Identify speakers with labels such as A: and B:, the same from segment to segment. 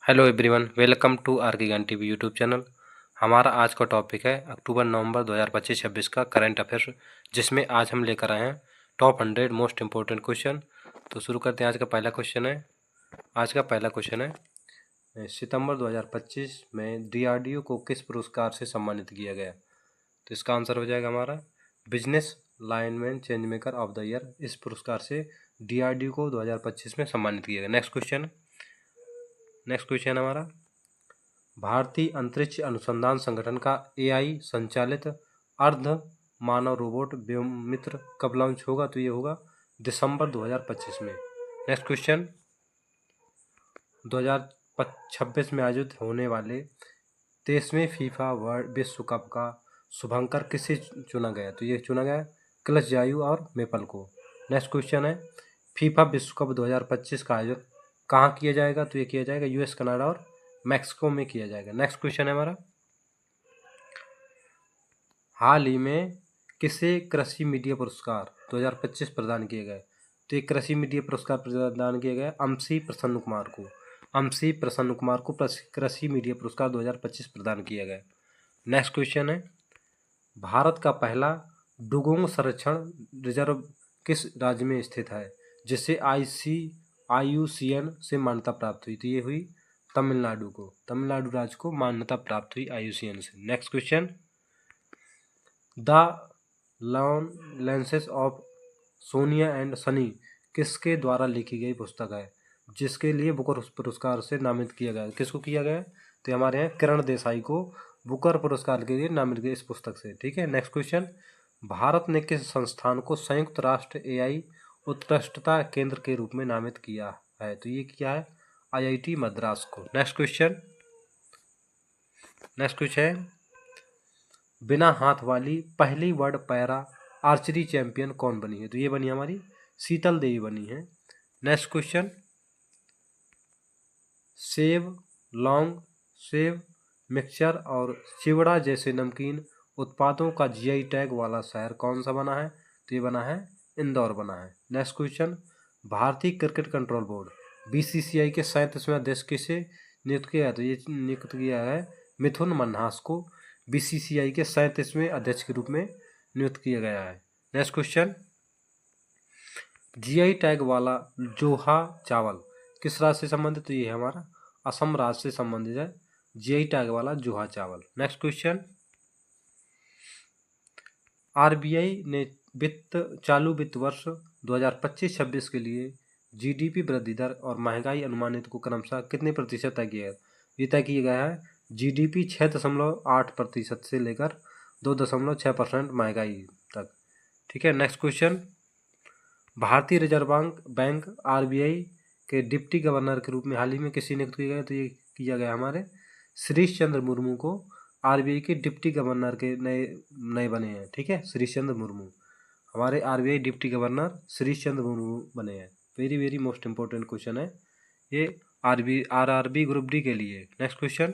A: Hello everyone, welcome to R K Gyan TV YouTube channel. हमारा आज का टॉपिक है अक्टूबर नवंबर 2025-26 का करंट अफेयर्स, जिसमें आज हम लेकर आए हैं टॉप 100 मोस्ट इंपॉर्टेंट क्वेश्चन। तो शुरू करते हैं। आज का पहला क्वेश्चन है सितंबर 2025 में डीआरडीओ को किस पुरस्कार से सम्मानित किया गया? तो इसका आंसर हो जाएगा हमारा business lineman change maker of the year. इस पुरस्कार से डीआरडीओ को 2025 में सम्मानित किया गया। नेक्स्ट क्वेश्चन हमारा भारतीय अंतरिक्ष अनुसंधान संगठन का एआई संचालित अर्ध मानव रोबोट व्योममित्र कब लॉन्च होगा? तो ये होगा दिसंबर 2025 में। नेक्स्ट क्वेश्चन 2026 में आयोजित होने वाले 23वें फीफा वर्ल्ड विश्व कप का शुभंकर किसे चुना गया? तो ये चुना गया क्लच जायू और मेपल को। नेक्स्ट क्वेश्चन है फीफा विश्व कप 2025 का आयोजन कहाँ किया जाएगा? तो ये किया जाएगा यूएस, कनाडा और मैक्सिको में किया जाएगा। नेक्स्ट क्वेश्चन है हमारा हाल ही में किसे कृषि मीडिया पुरस्कार 2025 प्रदान किए गए? तो ये कृषि मीडिया पुरस्कार प्रदान किया गया अमसी प्रसन्न कुमार को कृषि मीडिया पुरस्कार 2025 प्रदान किया गया। नेक्स्ट क्वेश्चन है भारत का पहला डुगोंग संरक्षण रिजर्व किस राज्य में स्थित है, जिसे IUCN से मान्यता प्राप्त हुई? तो ये हुई तमिलनाडु राज्य को मान्यता प्राप्त हुई IUCN से। Next question the lawn lenses of Sonia and Sunny किसके द्वारा लिखी गई पुस्तक है, जिसके लिए बुकर पुरस्कार से नामित किया गया? किसको किया गया? तो हमारे यहाँ किरण देसाई को बुकर पुरस्कार के लिए नामित किया इस पुस्तक से। ठीक है। नेक्स्ट क्वेश्चन भारत ने किस संस्थान को संयुक्त राष्ट्र एआई उत्कृष्टता केंद्र के रूप में नामित किया है? तो ये क्या है IIT मद्रास को। नेक्स्ट क्वेश्चन है बिना हाथ वाली पहली वर्ल्ड पैरा आर्चरी चैंपियन कौन बनी है? तो ये बनी हमारी शीतल देवी बनी है। Next question save, long, save mixture और चिवड़ा जैसे नमकीन उत्पादों का GI टैग वाला शहर कौन सा बना है? तो ये बना है इंदौर बना है। नेक्स्ट क्वेश्चन भारतीय क्रिकेट कंट्रोल बोर्ड BCCI के 37वें अध्यक्ष किसे नियुक्त किया है? तो ये नियुक्त किया है मिथुन मन्हास को BCCI के 37वें अध्यक्ष के रूप में नियुक्त किया गया है। नेक्स्ट क्वेश्चन GI टैग वाला जोहा चावल किस राज्य से संबंधित? तो ये हमारा असम राज्य से संबंधित है GI टैग वाला जोहा चावल। नेक्स्ट क्वेश्चन RBI ने चालू वित्त वर्ष 2025-26 के लिए GDP वृद्धि दर और महंगाई अनुमानित को क्रमशः कितने प्रतिशत तय किया है? ये तय किया गया है GDP 6.8% से लेकर 2.6% महंगाई तक। ठीक है। नेक्स्ट क्वेश्चन भारतीय रिजर्व बैंक RBI के डिप्टी गवर्नर के रूप में हाल ही में किसे नियुक्त किया गया? तो ये किया गया हमारे श्रीश चंद्र मुर्मू को RBI के डिप्टी गवर्नर के नए बने हैं। ठीक है, श्रीश चंद्र मुर्मू हमारे RBI deputy governor Shrish Chandra Murmu बने हैं। Very very most important question है ये RRB ग्रुप डी के लिए। नेक्स्ट क्वेश्चन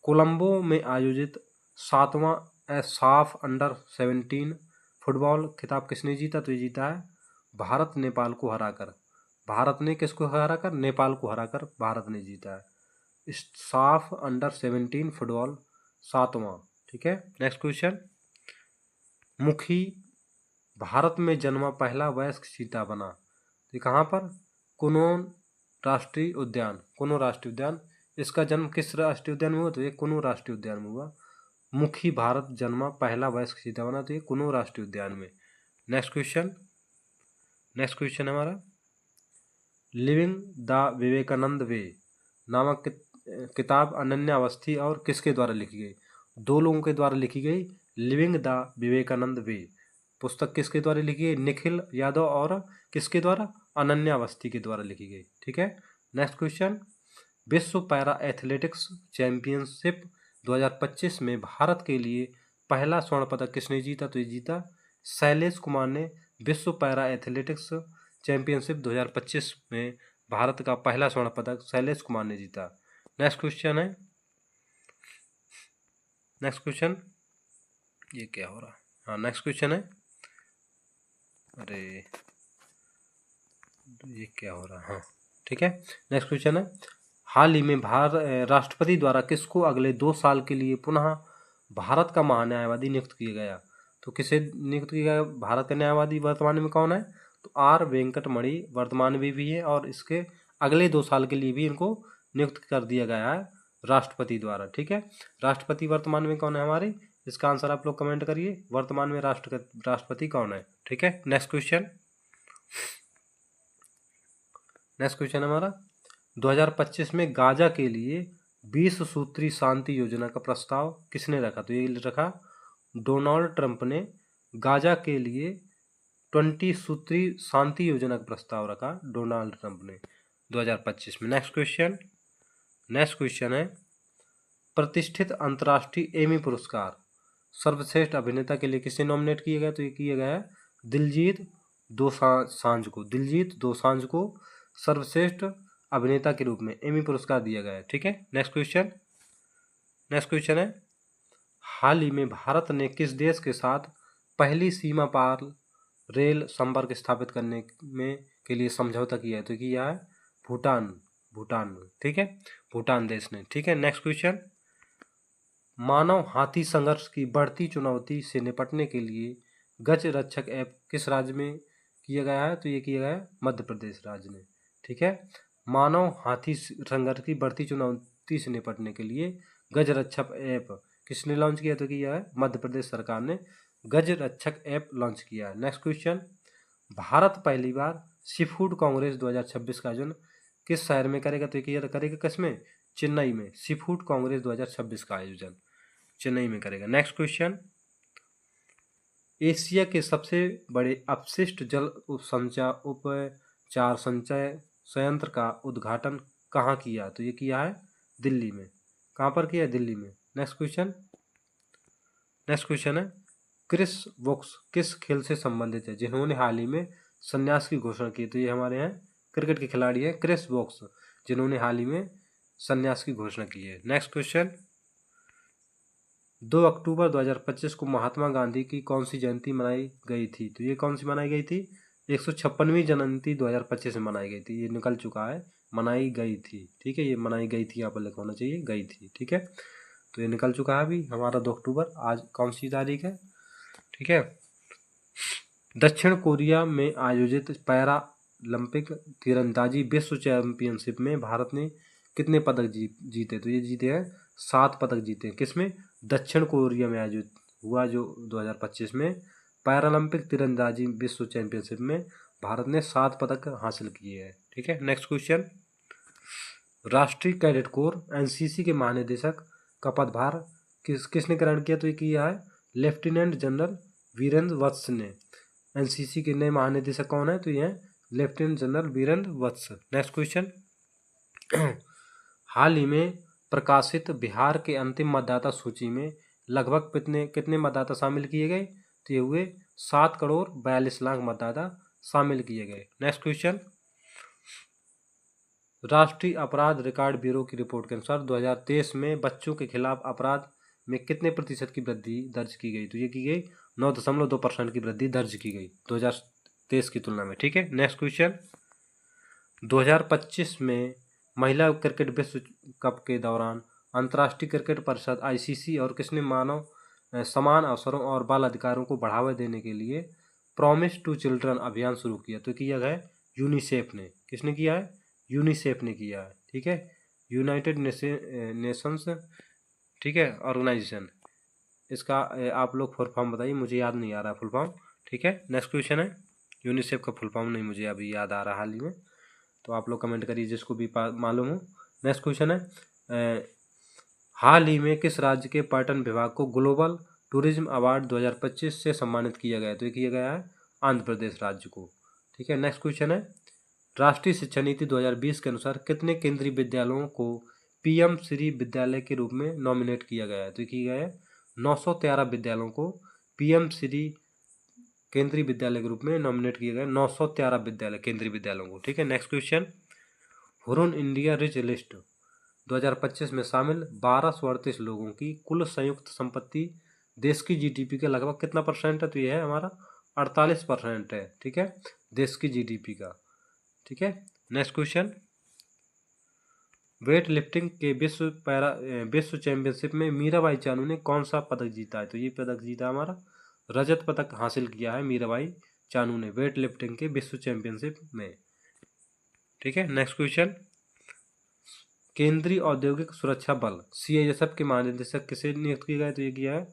A: कोलंबो में आयोजित 7वां साफ अंडर-17 फुटबॉल खिताब किसने जीता? तो ये जीता है भारत नेपाल को हराकर। भारत ने किसको हराकर? नेपाल को हराकर भारत ने जीता है साफ अंडर-17 फुटबॉल 7वां। ठीक है। नेक्स्ट क्वेश्चन मुखी भारत में जन्मा पहला वयस्क चीता बना। तो कहाँ पर? कुनो राष्ट्रीय उद्यान। इसका जन्म किस राष्ट्रीय उद्यान में हुआ? तो ये कुनो राष्ट्रीय उद्यान में हुआ। मुखी भारत जन्मा पहला वयस्क चीता बना, तो ये कुनो राष्ट्रीय उद्यान में। नेक्स्ट क्वेश्चन हमारा लिविंग द विवेकानंद वे नामक किताब अनन्या अवस्थी और किसके द्वारा लिखी गई? दो लोगों के द्वारा लिखी गई। लिविंग द विवेकानंद वे पुस्तक किसके द्वारा लिखी गई? निखिल यादव और किसके द्वारा? अनन्या अवस्थी के द्वारा लिखी गई। ठीक है। नेक्स्ट क्वेश्चन विश्व पैरा एथलेटिक्स चैंपियनशिप 2025 में भारत के लिए पहला स्वर्ण पदक किसने जीता? तो ये जीता शैलेश कुमार ने। विश्व पैरा एथलेटिक्स चैंपियनशिप 2025 में भारत का पहला स्वर्ण पदक शैलेश कुमार ने जीता। नेक्स्ट क्वेश्चन ये क्या हो रहा? हाँ, नेक्स्ट क्वेश्चन है अरे ये क्या हो रहा? हाँ ठीक है। नेक्स्ट क्वेश्चन है हाल ही में राष्ट्रपति द्वारा किसको अगले 2 साल के लिए पुनः भारत का महान्यायवादी नियुक्त किया गया? तो किसे नियुक्त किया गया भारत का न्यायवादी वर्तमान में कौन है? तो आर वेंकटमणि वर्तमान में भी है और इसके अगले 2 साल के लिए भी इनको नियुक्त कर दिया गया है राष्ट्रपति द्वारा। ठीक है, राष्ट्रपति वर्तमान में कौन है हमारे? इसका आंसर आप लोग कमेंट करिए, वर्तमान में राष्ट्रपति कौन है। ठीक है, नेक्स्ट क्वेश्चन हमारा 2025 में गाजा के लिए 20 सूत्री शांति योजना का प्रस्ताव किसने रखा? तो ये रखा डोनाल्ड ट्रंप ने गाजा के लिए 20 सूत्री शांति योजना का प्रस्ताव रखा डोनाल्ड ट्रंप ने 2025 में। नेक्स्ट क्वेश्चन है प्रतिष्ठित अंतर्राष्ट्रीय एमी पुरस्कार सर्वश्रेष्ठ अभिनेता के लिए किसे नॉमिनेट किया गया? तो ये किया गया है दिलजीत दोसांझ को सर्वश्रेष्ठ अभिनेता के रूप में एमी पुरस्कार दिया गया है। ठीक है, नेक्स्ट क्वेश्चन है हाल ही में भारत ने किस देश के साथ पहली सीमा पार रेल संपर्क स्थापित करने में के लिए समझौता किया है? तो किया है भूटान। ठीक है, भूटान देश ने। ठीक है, नेक्स्ट क्वेश्चन मानव हाथी संघर्ष की बढ़ती चुनौती से निपटने के लिए गज रक्षक ऐप किस राज्य में किया गया है? तो ये किया गया है मध्य प्रदेश राज्य में। ठीक है, मानव हाथी संघर्ष की बढ़ती चुनौती से निपटने के लिए गज रक्षक ऐप किसने लॉन्च किया? तो किया है मध्य प्रदेश सरकार ने गज रक्षक ऐप लॉन्च किया है। नेक्स्ट क्वेश्चन भारत पहली बार सी फूड कांग्रेस 2026 का आयोजन किस शहर में करेगा? तो किया करेगा किसमें? चेन्नई में। सी फूड कांग्रेस 2026 का आयोजन चेन्नई में करेगा। नेक्स्ट क्वेश्चन एशिया के सबसे बड़े अपशिष्ट जल उपचार संचय संयंत्र का उद्घाटन कहाँ किया? तो ये किया है दिल्ली में। कहाँ पर किया है? दिल्ली में। नेक्स्ट क्वेश्चन है क्रिस वोक्स किस खेल से संबंधित है जिन्होंने हाल ही में संन्यास की घोषणा की? तो ये हमारे यहाँ क्रिकेट के खिलाड़ी हैं क्रिस वोक्स, जिन्होंने हाल ही में संन्यास की घोषणा की है। नेक्स्ट क्वेश्चन 2 अक्टूबर 2025 को महात्मा गांधी की कौन सी जयंती मनाई गई थी? तो ये कौन सी मनाई गई थी? 156वीं जयंती 2025 में मनाई गई थी। ये निकल चुका है, मनाई गई थी। ठीक है, ये मनाई गई थी यहाँ पर लिखा होना चाहिए गई थी। ठीक है, तो ये निकल चुका है अभी हमारा 2 अक्टूबर। आज कौन सी तारीख है? ठीक है, दक्षिण कोरिया में आयोजित पैरा ओलंपिक तीरंदाजी विश्व चैंपियनशिप में भारत ने कितने पदक जीते? तो ये जीते हैं 7 पदक जीते हैं। किसमें? दक्षिण कोरिया में आयोजित हुआ जो 2025 में पैरालंपिक तीरंदाजी विश्व चैंपियनशिप में भारत ने 7 पदक हासिल किए हैं। ठीक है, नेक्स्ट क्वेश्चन राष्ट्रीय कैडेट कोर एनसीसी के महानिदेशक का पदभार किसने ग्रहण किया? तो ये किया है लेफ्टिनेंट जनरल वीरेंद्र वत्स ने। एनसीसी के नए महानिदेशक कौन है? तो ये है लेफ्टिनेंट जनरल वीरेंद्र वत्स। नेक्स्ट क्वेश्चन हाल ही में प्रकाशित बिहार के अंतिम मतदाता सूची में लगभग कितने मतदाता शामिल किए गए? तो ये हुए 7 करोड़ 42 लाख मतदाता शामिल किए गए। नेक्स्ट क्वेश्चन राष्ट्रीय अपराध रिकॉर्ड ब्यूरो की रिपोर्ट के अनुसार 2023 में बच्चों के खिलाफ अपराध में कितने प्रतिशत की वृद्धि दर्ज की गई? तो ये की गई 9.2% की वृद्धि दर्ज की गई 2023 की तुलना में। ठीक है, नेक्स्ट क्वेश्चन 2025 में महिला क्रिकेट विश्व कप के दौरान अंतर्राष्ट्रीय क्रिकेट परिषद आईसीसी और किसने मानव समान अवसरों और बाल अधिकारों को बढ़ावा देने के लिए प्रॉमिस टू चिल्ड्रन अभियान शुरू किया? तो किया गया यूनिसेफ ने। किसने किया है? यूनिसेफ ने किया है। ठीक है, यूनाइटेड नेशंस ठीक है ऑर्गेनाइजेशन। इसका आप लोग फुल फॉर्म बताइए, मुझे याद नहीं आ रहा फुल फॉर्म। ठीक है, नेक्स्ट क्वेश्चन है यूनिसेफ का फुल फॉर्म नहीं मुझे अभी याद आ रहा हाल ही में, तो आप लोग कमेंट करिए जिसको भी मालूम हो। नेक्स्ट क्वेश्चन है हाल ही में किस राज्य के पर्यटन विभाग को ग्लोबल टूरिज्म अवार्ड 2025 से सम्मानित किया गया? तो ये किया गया है आंध्र प्रदेश राज्य को। ठीक है, नेक्स्ट क्वेश्चन है राष्ट्रीय शिक्षा नीति 2020 के अनुसार कितने केंद्रीय विद्यालयों को पीएम श्री विद्यालय के रूप में नॉमिनेट किया गया है? तो किया गया है 913 विद्यालयों को पीएम श्री केंद्रीय विद्यालय के रूप में नॉमिनेट किया गया 913 विद्यालय केंद्रीय विद्यालयों को। ठीक है, next question Hurun India rich list 2025 में शामिल 1238 लोगों की कुल संयुक्त संपत्ति देश की जीडीपी का लगभग कितना परसेंट है? तो यह है हमारा 48% है। ठीक है, देश की जीडीपी का। ठीक है, नेक्स्ट क्वेश्चन वेट लिफ्टिंग के विश्व चैंपियनशिप में मीराबाई चानू ने कौन सा पदक जीता है? तो ये पदक जीता हमारा रजत पदक हासिल किया है मीराबाई चानू ने वेट लिफ्टिंग के विश्व चैंपियनशिप में। ठीक है, नेक्स्ट क्वेश्चन। केंद्रीय औद्योगिक सुरक्षा बल CISF के महानिदेशक किसे नियुक्त किया गया? तो ये किया है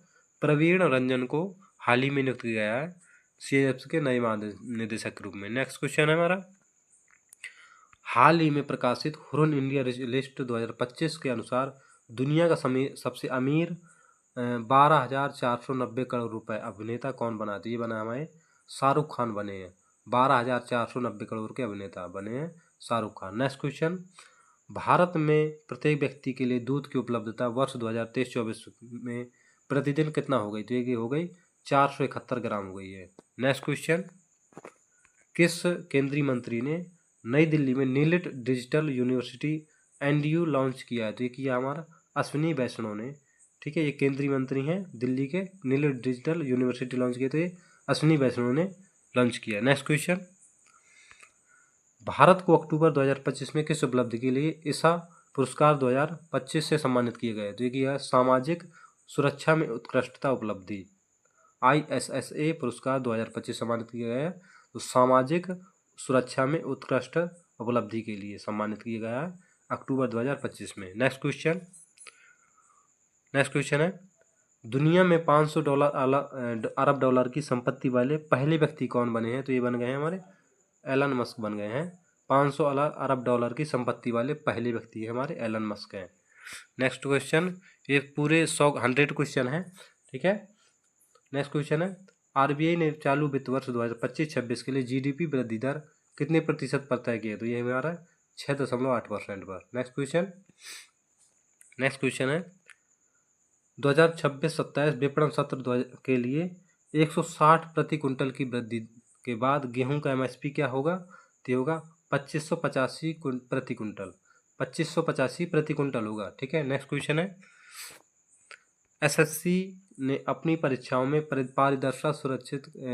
A: प्रवीण रंजन को हाल ही में नियुक्त किया गया है CISF के नए महानिदेशक के रूप में। नेक्स्ट क्वेश्चन है हमारा, हाल ही में प्रकाशित हुरन इंडिया लिस्ट 2025 के अनुसार दुनिया का सबसे अमीर 12,490 करोड़ रुपए अभिनेता कौन बना? तो ये बना हमारे शाहरुख खान बने हैं। 12,490 करोड़ के अभिनेता बने हैं शाहरुख खान। नेक्स्ट क्वेश्चन, भारत में प्रत्येक व्यक्ति के लिए दूध की उपलब्धता वर्ष 2023-24 में प्रतिदिन कितना हो गई? तो ये हो गई 471 ग्राम हो गई है। नेक्स्ट क्वेश्चन, किस केंद्रीय मंत्री ने नई दिल्ली में NIELIT digital university NDU launch किया है? तो ये किया हमारा अश्विनी वैष्णव ने। ठीक है, ये केंद्रीय मंत्री हैं दिल्ली के, नीलिट डिजिटल यूनिवर्सिटी लॉन्च किए, तो ये अश्विनी वैष्णव ने लॉन्च किया। नेक्स्ट क्वेश्चन, भारत को अक्टूबर 2025 में किस उपलब्धि के लिए ईसा पुरस्कार 2025 से सम्मानित किए गए? तो ये किया सामाजिक सुरक्षा में उत्कृष्टता उपलब्धि ISSA पुरस्कार 2025 सम्मानित किया गया है। तो सामाजिक सुरक्षा में उत्कृष्ट उपलब्धि के लिए सम्मानित किया गया है अक्टूबर 2025 में। नेक्स्ट क्वेश्चन है, दुनिया में $500 अरब डॉलर की संपत्ति वाले पहले व्यक्ति कौन बने हैं? तो ये बन गए हैं हमारे एलन मस्क बन गए हैं। 500 अरब डॉलर की संपत्ति वाले पहले व्यक्ति हमारे एलन मस्क हैं। नेक्स्ट क्वेश्चन, ये पूरे 100 क्वेश्चन है। ठीक है, नेक्स्ट क्वेश्चन है, RBI ने चालू वित्त वर्ष 2025-26 के लिए GDP वृद्धि दर कितने प्रतिशत पर तय किया? तो ये हमारा 6.8% पर। नेक्स्ट क्वेश्चन है, 2026-27 विपणन सत्र के लिए 160 प्रति कुंटल की वृद्धि के बाद गेहूं का MSP क्या होगा? तो होगा 2585 प्रति कुंटल, 2585 प्रति कुंटल होगा। ठीक है, नेक्स्ट क्वेश्चन है, SSC ने अपनी परीक्षाओं में पारदर्शिता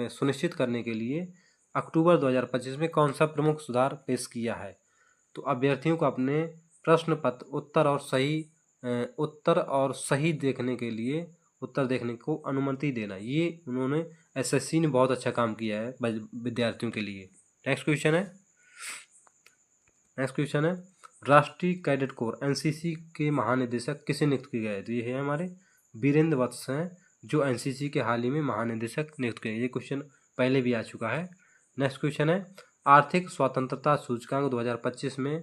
A: सुनिश्चित करने के लिए अक्टूबर 2025 में कौन सा प्रमुख सुधार पेश किया है? तो अभ्यर्थियों को अपने प्रश्न पत्र उत्तर और सही देखने के लिए उत्तर देखने को अनुमति देना, ये उन्होंने SSC ने बहुत अच्छा काम किया है विद्यार्थियों के लिए। नेक्स्ट क्वेश्चन है, राष्ट्रीय कैडेट कोर NCC के महानिदेशक किसे नियुक्त किए गए? तो ये है हमारे वीरेंद्र वत्स हैं, जो NCC के हाल ही में महानिदेशक नियुक्त किए। ये क्वेश्चन पहले भी आ चुका है। नेक्स्ट क्वेश्चन है, आर्थिक स्वतंत्रता सूचकांक 2025 में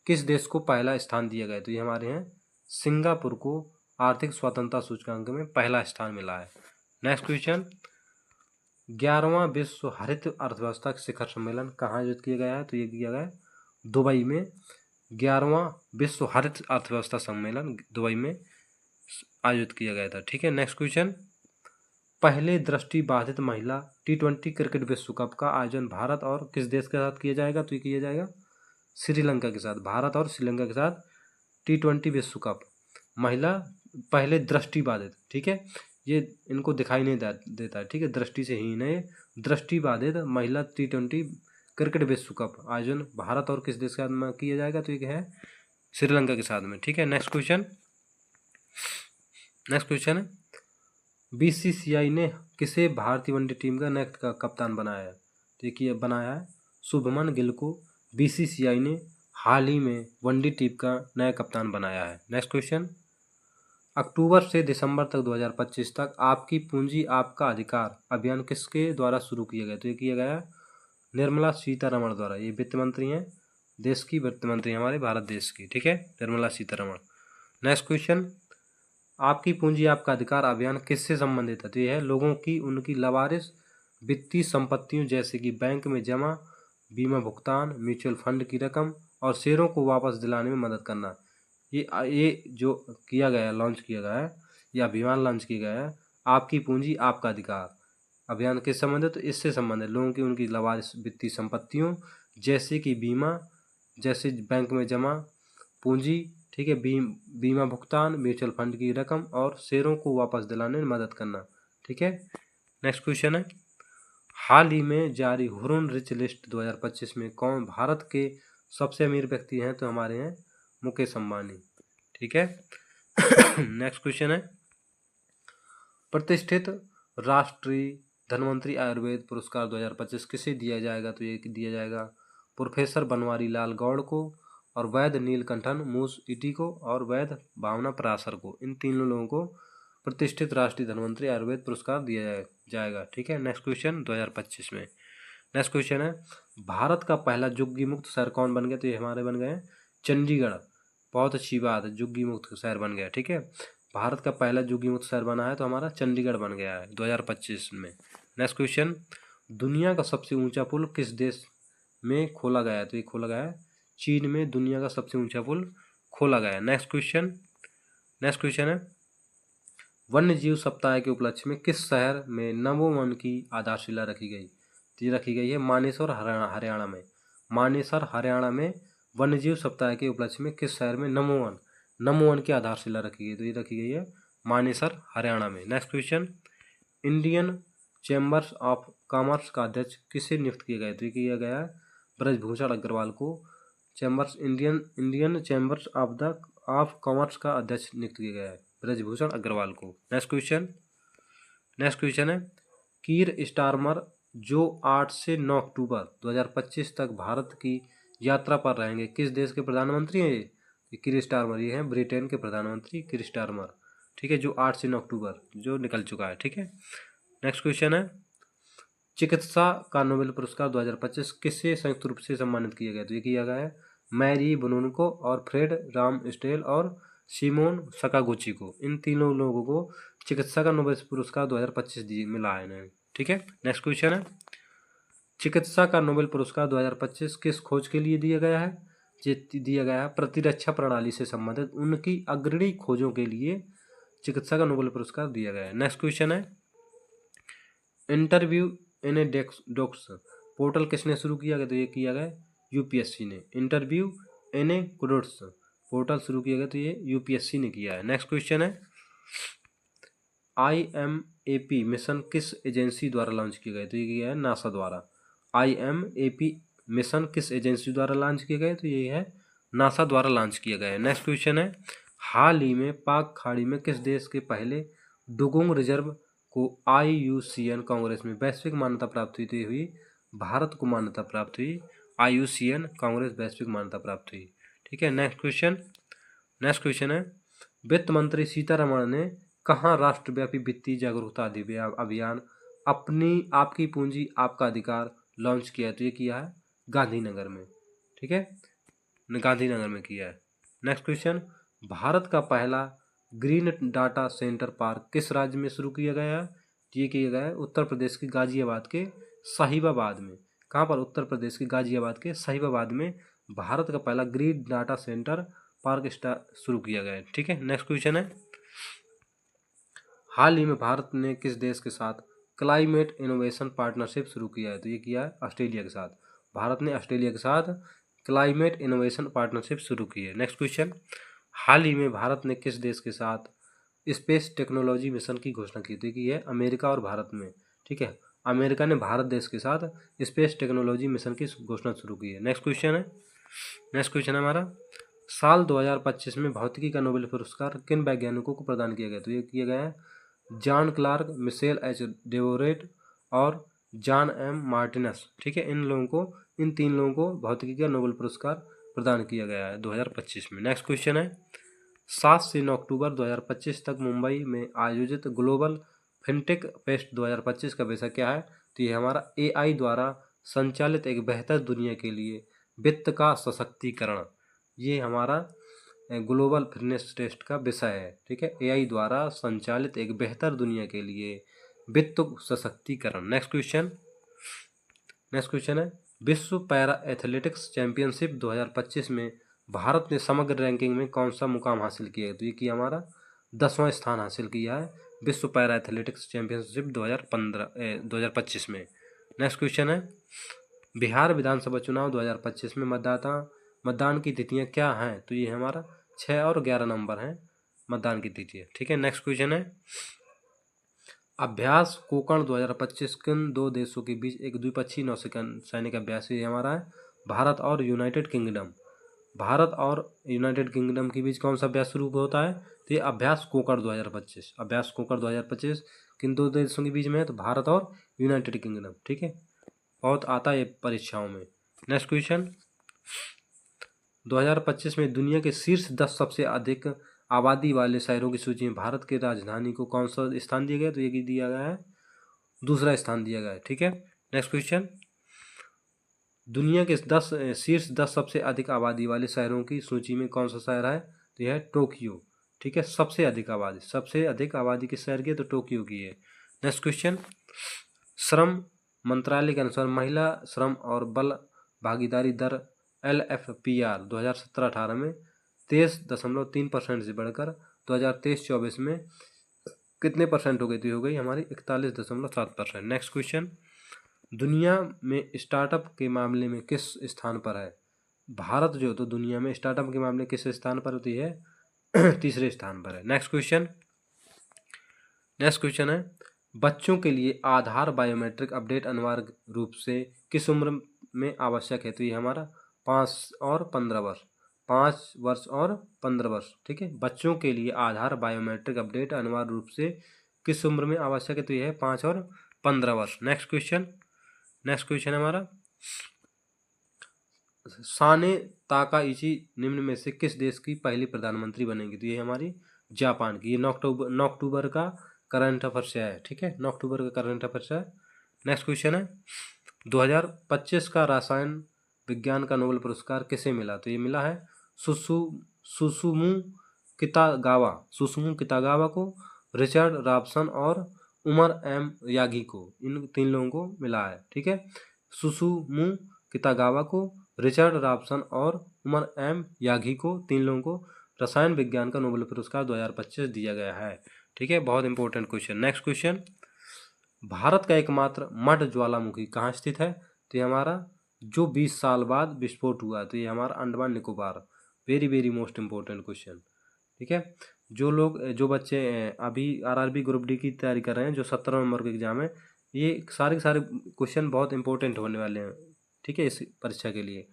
A: किस देश को पहला स्थान दिया गया? तो ये हमारे हैं सिंगापुर को आर्थिक स्वतंत्रता सूचकांक में पहला स्थान मिला है। नेक्स्ट क्वेश्चन, 11वां विश्व हरित अर्थव्यवस्था शिखर सम्मेलन कहाँ आयोजित किया गया है? तो ये किया गया दुबई में। 11वां विश्व हरित अर्थव्यवस्था सम्मेलन दुबई में आयोजित किया गया था। ठीक है, नेक्स्ट क्वेश्चन, पहले दृष्टिबाधित महिला T20 क्रिकेट विश्व कप का आयोजन भारत और किस देश के साथ किया जाएगा? तो ये किया जाएगा श्रीलंका के साथ। भारत और श्रीलंका के साथ T20 विश्व कप महिला पहले दृष्टिबाधित। ठीक है, ये इनको दिखाई नहीं देता है। ठीक है, दृष्टि से ही नहीं, दृष्टिबाधित महिला T20 क्रिकेट विश्व कप आयोजन भारत और किस देश के साथ में किया जाएगा? तो ये है श्रीलंका के साथ में। ठीक है, नेक्स्ट क्वेश्चन है, BCCI ने किसे भारतीय वनडे टीम का नेक्स्ट का कप्तान बनाया है? देखिए बनाया है शुभमन गिल को BCCI ने हाल ही में वनडे टीम का नया कप्तान बनाया है। नेक्स्ट क्वेश्चन, अक्टूबर से दिसंबर तक 2025 तक आपकी पूंजी आपका अधिकार अभियान किसके द्वारा शुरू किया गया? तो ये किया गया निर्मला सीतारमण द्वारा। ये वित्त मंत्री हैं, देश की वित्त मंत्री हमारे भारत देश की। ठीक है, निर्मला सीतारमण। नेक्स्ट क्वेश्चन, आपकी पूंजी आपका अधिकार अभियान किससे संबंधित है? तो यह है लोगों की उनकी लावारिस वित्तीय संपत्तियों जैसे कि बैंक में जमा, बीमा भुगतान, म्यूचुअल फंड की रकम और शेयरों को वापस दिलाने में मदद करना। ये जो किया गया लॉन्च किया गया है, यह अभियान लॉन्च किया गया है आपकी पूंजी आपका अधिकार अभियान किस संबंधित? तो इससे संबंधित लोगों की उनकी लावारिस वित्तीय संपत्तियों जैसे कि बीमा, जैसे बैंक में जमा पूंजी, ठीक है, बीमा भुगतान, म्यूचुअल फंड की रकम और शेयरों को वापस दिलाने में मदद करना। ठीक है, नेक्स्ट क्वेश्चन है, हाल ही में जारी हुरन रिच लिस्ट 2025 में कौन भारत के सबसे अमीर व्यक्ति हैं? तो हमारे हैं मुकेश अंबानी। ठीक है। नेक्स्ट क्वेश्चन है, प्रतिष्ठित राष्ट्रीय धन्वंतरी आयुर्वेद पुरस्कार 2025 किसे दिया जाएगा? तो ये दिया जाएगा प्रोफेसर बनवारी लाल गौड़ को, और वैद नीलकंठन मूस-ईटी को, और वैद भावना पराशर को। इन तीनों लोगों को प्रतिष्ठित राष्ट्रीय धन्वंतरी आयुर्वेद पुरस्कार दिया जाएगा। ठीक है। नेक्स्ट क्वेश्चन 2025 में, नेक्स्ट क्वेश्चन है, भारत का पहला जुग्गी मुक्त शहर कौन बन गया? तो ये हमारे बन गए चंडीगढ़। बहुत अच्छी बात है, जुग्गी मुक्त शहर बन गया। ठीक है। भारत का पहला जुग्गी मुक्त शहर बना है तो हमारा चंडीगढ़ बन गया है 2025 में। नेक्स्ट क्वेश्चन, दुनिया का सबसे ऊंचा पुल किस देश में खोला गया है? तो ये खोला गया है चीन में, दुनिया का सबसे ऊंचा पुल खोला गया है। नेक्स्ट क्वेश्चन है, वन्य जीव सप्ताह के उपलक्ष्य में किस शहर में नमोवन की आधारशिला रखी गई? तो ये रखी गई है मानेसर हरियाणा में। मानेसर हरियाणा में वन्य जीव सप्ताह के उपलक्ष्य में किस शहर में नमोवन की आधारशिला रखी गई? तो ये रखी गई है मानेसर हरियाणा में। Next question, Indian chambers of commerce का अध्यक्ष किसे नियुक्त किया गया? तो ये किया गया ब्रजभूषण अग्रवाल को। इंडियन चैम्बर्स ऑफ कॉमर्स का अध्यक्ष नियुक्त किया गया है ब्रजभूषण अग्रवाल को। नेक्स्ट क्वेश्चन है, कीर स्टारमर जो 8 से 9 अक्टूबर 2025 तक भारत की यात्रा पर रहेंगे, किस देश के प्रधानमंत्री हैं? ये कीर स्टारमर, ये हैं ब्रिटेन के प्रधानमंत्री कीर स्टारमर। ठीक है, जो 8 से 9 अक्टूबर जो निकल चुका है। ठीक है। नेक्स्ट क्वेश्चन है, चिकित्सा का नोबेल पुरस्कार 2025 किससे संयुक्त रूप से सम्मानित किया गया? तो ये किया गया है मैरी बोनोनको और फ्रेड राम स्टेल और सिमोन सकागुची को। इन तीनों लोगों को चिकित्सा का नोबेल पुरस्कार 2025 मिला है इन्हें। ठीक है। नेक्स्ट क्वेश्चन है, चिकित्सा का नोबेल पुरस्कार 2025 किस खोज के लिए दिया गया है? दिया गया है प्रतिरक्षा प्रणाली से संबंधित उनकी अग्रणी खोजों के लिए चिकित्सा का नोबेल पुरस्कार दिया गया है। नेक्स्ट क्वेश्चन है, interview in a docs portal किसने शुरू किया गया? तो ये किया गया यूपीएससी ने। Interview in a docs portal शुरू किया गया तो ये यूपीएससी ने किया है। नेक्स्ट क्वेश्चन है, IMAP मिशन किस एजेंसी द्वारा लॉन्च किया गया? तो ये किया है नासा द्वारा। IMAP मिशन किस एजेंसी द्वारा लॉन्च किया गया? तो ये है नासा द्वारा लॉन्च किया गया है। नेक्स्ट क्वेश्चन है, हाल ही में पाक खाड़ी में किस देश के पहले डुगोंग रिजर्व को IUCN कांग्रेस में वैश्विक मान्यता प्राप्त हुई? भारत को मान्यता प्राप्त हुई। IUCN कांग्रेस वैश्विक मान्यता प्राप्त हुई। ठीक है। नेक्स्ट क्वेश्चन है, वित्त मंत्री सीतारमण ने कहाँ राष्ट्रव्यापी वित्तीय जागरूकता अभियान आपकी पूंजी आपका अधिकार लॉन्च किया? तो ये किया है गांधीनगर में। ठीक है, गांधीनगर में किया है। नेक्स्ट क्वेश्चन, भारत का पहला ग्रीन डाटा सेंटर पार्क किस राज्य में शुरू किया गया है? ये किया गया है उत्तर प्रदेश के गाजियाबाद के साहिबाबाद में। कहाँ पर? उत्तर प्रदेश के गाजियाबाद के साहिबाबाद में भारत का पहला ग्रीन डाटा सेंटर पार्क शुरू किया गया है। ठीक है। नेक्स्ट क्वेश्चन है, हाल ही में भारत ने किस देश के साथ क्लाइमेट इनोवेशन पार्टनरशिप शुरू किया है? तो ये किया है ऑस्ट्रेलिया के साथ। भारत ने ऑस्ट्रेलिया के साथ क्लाइमेट इनोवेशन पार्टनरशिप शुरू की है। नेक्स्ट क्वेश्चन, हाल ही में भारत ने किस देश के साथ स्पेस टेक्नोलॉजी मिशन की घोषणा की? तो ये है अमेरिका और भारत में। ठीक है, अमेरिका ने भारत देश के साथ स्पेस टेक्नोलॉजी मिशन की घोषणा शुरू की है। नेक्स्ट क्वेश्चन है हमारा, साल 2025 में भौतिकी का नोबेल पुरस्कार किन वैज्ञानिकों को प्रदान किया गया? तो ये किया गया है जॉन क्लार्क, मिशेल एच डेवोरेट और जॉन एम मार्टिनस। ठीक है, इन तीन लोगों को भौतिकी का नोबेल पुरस्कार प्रदान किया गया है 2025 में। नेक्स्ट क्वेश्चन है, 7 से 9 अक्टूबर 2025 तक मुंबई में आयोजित ग्लोबल फिनटेक फेस्ट 2025 का विषय क्या है? तो ये हमारा AI द्वारा संचालित एक बेहतर दुनिया के लिए वित्त का सशक्तिकरण, ये हमारा ग्लोबल फिटनेस टेस्ट का विषय है। ठीक है, AI द्वारा संचालित एक बेहतर दुनिया के लिए वित्त सशक्तिकरण। नेक्स्ट क्वेश्चन है, विश्व पैरा एथलेटिक्स चैंपियनशिप 2025 में भारत ने समग्र रैंकिंग में कौन सा मुकाम हासिल किया है? तो ये किया हमारा 10वां स्थान हासिल किया है विश्व पैरा एथलेटिक्स चैंपियनशिप 2025 में। नेक्स्ट क्वेश्चन है, बिहार विधानसभा चुनाव 2025 में मतदान की तिथियां क्या हैं? तो ये हमारा 6 और 11 नंबर हैं मतदान की तिथियां। ठीक है। नेक्स्ट क्वेश्चन है, अभ्यास कोकण 2025 किन दो देशों के बीच एक द्विपक्षीय नौसैनिक अभ्यास? ये हमारा है भारत और यूनाइटेड किंगडम। भारत और यूनाइटेड किंगडम के बीच कौन सा अभ्यास शुरू होता है? तो ये अभ्यास कोकर 2025, अभ्यास कोकर 2025 किन दो देशों के बीच में है? तो भारत और यूनाइटेड किंगडम। ठीक है, बहुत आता है परीक्षाओं में। नेक्स्ट क्वेश्चन, 2025 में दुनिया के शीर्ष 10 सबसे अधिक आबादी वाले शहरों की सूची में भारत की राजधानी को कौन सा स्थान दिया गया? तो ये दिया गया है दूसरा स्थान दिया गया है। ठीक है, नेक्स्ट क्वेश्चन, दुनिया के शीर्ष 10 सबसे अधिक आबादी वाले शहरों की सूची में कौन सा शहर है? तो यह है टोक्यो। ठीक है, सबसे अधिक आबादी किस शहर की है? तो टोक्यो की है। नेक्स्ट क्वेश्चन, श्रम मंत्रालय के अनुसार महिला श्रम और बल भागीदारी दर LFPR 2017-18 में 23.3% से बढ़कर 2023-24 में कितने परसेंट हो गई? तो हो गई हमारी 41.7%। नेक्स्ट क्वेश्चन, दुनिया में स्टार्टअप के मामले में किस स्थान पर है भारत? जो तो दुनिया में स्टार्टअप के मामले में किस स्थान पर होती है? तीसरे स्थान पर है। नेक्स्ट क्वेश्चन है, बच्चों के लिए आधार बायोमेट्रिक अपडेट अनिवार्य रूप से किस उम्र में आवश्यक है? तो ये हमारा 5 और 15 वर्ष, 5 वर्ष और 15 वर्ष। ठीक है, बच्चों के लिए आधार बायोमेट्रिक अपडेट अनिवार्य रूप से किस उम्र में आवश्यक है? तो यह है 5 और 15 वर्ष। नेक्स्ट क्वेश्चन हमारा, साने ताकाइची निम्न में से किस देश की पहली प्रधानमंत्री बनेगी? तो ये हमारी जापान की। ये 9 अक्टूबर का करंट अफेयर्स है। ठीक है, 9 अक्टूबर का करंट अफेयर्स है। नेक्स्ट क्वेश्चन है, 2025 का रसायन विज्ञान का नोबेल पुरस्कार किसे मिला? तो ये मिला है सुसुमु कितागावा को, रिचर्ड रॉबसन और उमर एम यागी को। इन 3 लोगों को मिला है। ठीक है, सुसुमु कितागावा को, रिचर्ड रॉबसन और उमर एम यागी को, 3 लोगों को रसायन विज्ञान का नोबेल पुरस्कार 2025 दिया गया है। ठीक है, बहुत important question. Next question, Bharat का एकमात्र मड ज्वालामुखी कहाँ स्थित है? तो ये हमारा जो 20 साल बाद विस्फोट हुआ, तो ये हमारा Andaman Nicobar. Very very most important question. ठीक है, जो बच्चे अभी RRB ग्रुप डी की तैयारी कर रहे हैं, जो 17 नंबर का एग्जाम है, ये सारे के सारे क्वेश्चन बहुत इंपॉर्टेंट होने वाले हैं। ठीक है, इस परीक्षा के लिए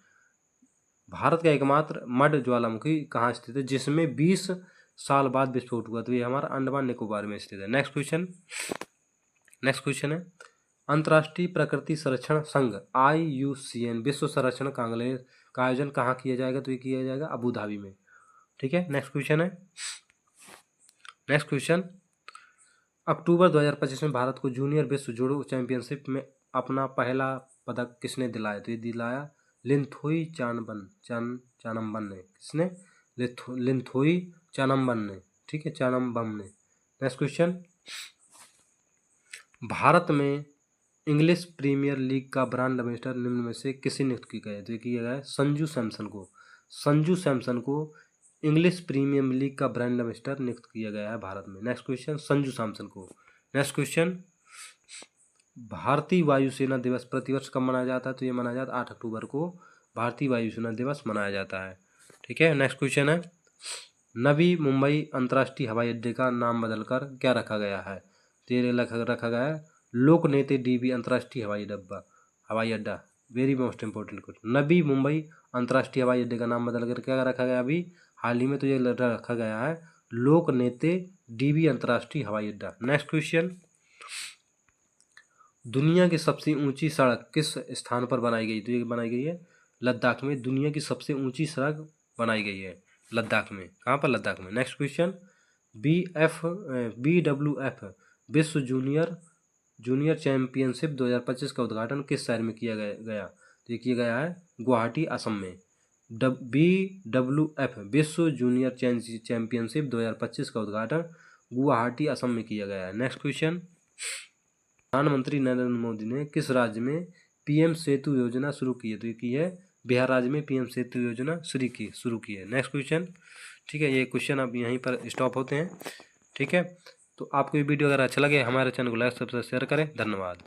A: भारत का एकमात्र मड ज्वालामुखी कहाँ स्थित है जिसमें 20 साल बाद विस्फोट हुआ? तो ये हमारा अंडमान निकोबार में स्थित है। नेक्स्ट क्वेश्चन है, अंतर्राष्ट्रीय प्रकृति संरक्षण संघ IUCN विश्व संरक्षण कांग्रेस का आयोजन कहाँ किया जाएगा? तो ये किया जाएगा अबू धाबी में। ठीक है, नेक्स्ट क्वेश्चन, अक्टूबर 2025 में भारत को जूनियर विश्व जूडो चैंपियनशिप में अपना पहला पदक किसने दिलाया? तो ये दिलाया लिंथोई चानम्बन ने। किसने? लिंथोई चानम्बन ने। ठीक है, चानम्बम ने। नेक्स्ट क्वेश्चन, भारत में इंग्लिश प्रीमियर लीग का ब्रांड एम्बेसडर निम्न में से किसे नियुक्त किया गया है? तो ये किया गया है संजू सैमसन को इंग्लिश प्रीमियर लीग का ब्रांड एम्बेसडर नियुक्त किया गया है भारत में। नेक्स्ट क्वेश्चन, संजू सैमसन को। नेक्स्ट क्वेश्चन, भारतीय वायुसेना दिवस प्रतिवर्ष कब मनाया जाता है? तो ये मनाया जाता है 8 अक्टूबर को भारतीय वायुसेना दिवस मनाया जाता है। ठीक है, नेक्स्ट क्वेश्चन है, नवी मुंबई अंतर्राष्ट्रीय हवाई अड्डे का नाम बदलकर क्या रखा गया है? तो ये रखा गया है लोकनेते DB अंतर्राष्ट्रीय हवाई अड्डा। Very most important question. Navi Mumbai अंतर्राष्ट्रीय हवाई अड्डे का नाम बदलकर क्या रखा गया अभी हाल ही में? तो ये रखा गया है लोकनेते DB अंतर्राष्ट्रीय हवाई अड्डा। नेक्स्ट क्वेश्चन, दुनिया की सबसे ऊंची सड़क किस स्थान पर बनाई गई? तो ये बनाई गई है लद्दाख में। दुनिया की सबसे ऊंची सड़क बनाई गई है लद्दाख में। कहाँ पर? लद्दाख में। नेक्स्ट क्वेश्चन, BWF विश्व जूनियर चैंपियनशिप 2025 का उद्घाटन किस शहर में किया गया? तो ये किया गया है गुवाहाटी, असम में। BWF विश्व जूनियर चैंपियनशिप 2025 का उद्घाटन गुवाहाटी, असम में किया गया है। नेक्स्ट क्वेश्चन, प्रधानमंत्री नरेंद्र मोदी ने किस राज्य में PM सेतु योजना शुरू की है? तो ये की है बिहार राज्य में PM सेतु योजना शुरू की है। नेक्स्ट क्वेश्चन, ठीक है, ये क्वेश्चन अब यहीं पर स्टॉप होते हैं। ठीक है, तो आपको ये वीडियो अगर अच्छा लगे हमारे चैनल को लाइक सब्सक्राइब शेयर करें। धन्यवाद।